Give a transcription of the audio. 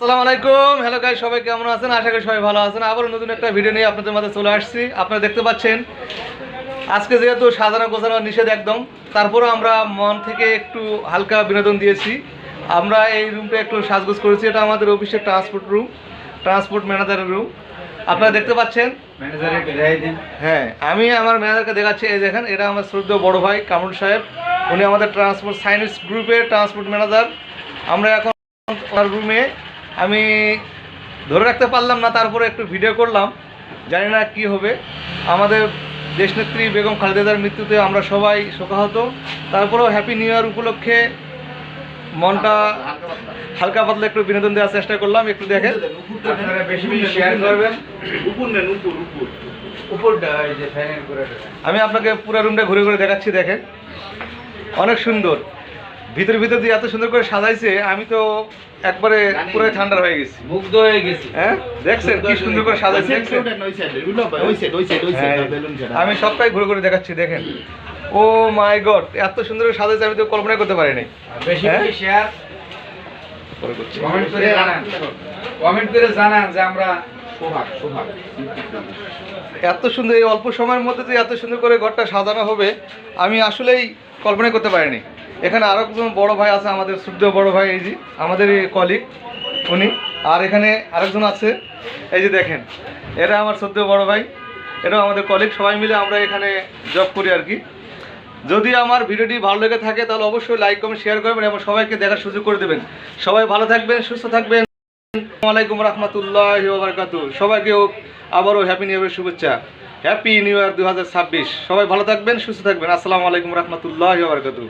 আসসালামু আলাইকুম। Hello guys, সবাই কেমন আছেন? আশা করি সবাই ভালো আছেন। আবার নতুন একটা ভিডিও নিয়ে আপনাদের মাঝে চলে আসছি। আপনারা দেখতে পাচ্ছেন আজকে যেহেতু সাজানো গোছানো নিষেধ একদম, তারপরেও আমরা মন থেকে একটু হালকা বিনোদন দিয়েছি। আমরা এই রুমটা একটু সাজগোজ করেছি। এটা আমাদের অফিসের ট্রান্সপোর্ট ম্যানেজারের রুম। আপনারা দেখতে পাচ্ছেন। হ্যাঁ, আমি আমার ম্যানেজারকে দেখাচ্ছি। এই দেখেন, এটা আমার শ্রদ্ধেয় বড় ভাই কামরুল সাহেব। উনি আমাদের ট্রান্সপোর্ট সায়েন্স গ্রুপের ট্রান্সপোর্ট ম্যানেজার। আমরা এখন ওনার রুমে আমি ধরে রাখতে পারলাম না, তারপরে একটু ভিডিও করলাম। জানি না কি হবে। আমাদের দেশনেত্রী বেগম খালেদা জিয়ার মৃত্যুতে আমরা সবাই শোকাহত। তারপরেও হ্যাপি নিউ ইয়ার উপলক্ষে মনটা হালকা পাতলা একটু বিনোদন দেওয়ার চেষ্টা করলাম। একটু দেখেন, বেশি শেয়ার করবেন। আমি আপনাকে পুরো রুমটা ঘুরে ঘুরে দেখাচ্ছি। দেখেন, অনেক সুন্দর। ভিতরে দিয়ে এত সুন্দর করে সাজাইছে, আমি তো একবারে পুরো ঠান্ডা হয়ে গেছি, মুগ্ধ হয়ে গেছি। হ্যাঁ, দেখছেন কি সুন্দর করে সাজাইছে। আমি সবটাই ঘুরে ঘুরে দেখাচ্ছি। দেখেন, ও মাই গড, এত সুন্দর করে সাজাইছে, আমি তো কল্পনা করতে পারিনি। কমেন্ট করে জানান যে আমরা এত সুন্দর এই অল্প সময়ের মধ্যে যে এত সুন্দর করে ঘরটা সাজানো হবে আমি আসলেই কল্পনা করতে পারিনি। এখানে আরও একজন বড় ভাই আছে, আমাদের শ্রদ্ধেয় বড় ভাই, এই যে আমাদের কলিগ উনি। আর এখানে আরেকজন আছে, এই যে দেখেন, এটা আমার শ্রদ্ধেয় বড় ভাই, এটাও আমাদের কলিগ। সবাই মিলে আমরা এখানে জব করি আর কি। যদি আমার ভিডিওটি ভালো লেগে থাকে তাহলে অবশ্যই লাইক কমেন্ট শেয়ার করবেন এবং সবাইকে দেখার সুযোগ করে দেবেন। সবাই ভালো থাকবেন, সুস্থ থাকবেন। আসসালামু আলাইকুম রহমতুল্লাহি ওয়া বারাকাতুহু। সবাইকে আবারও হ্যাপি নিউ ইয়ারের শুভেচ্ছা। Happy new year 2026। সবাই ভালো থাকবেন, সুস্থ থাকবেন। আসসালামু আলাইকুম রহমতুল্লাহি ওয়া বারাকাতুহু।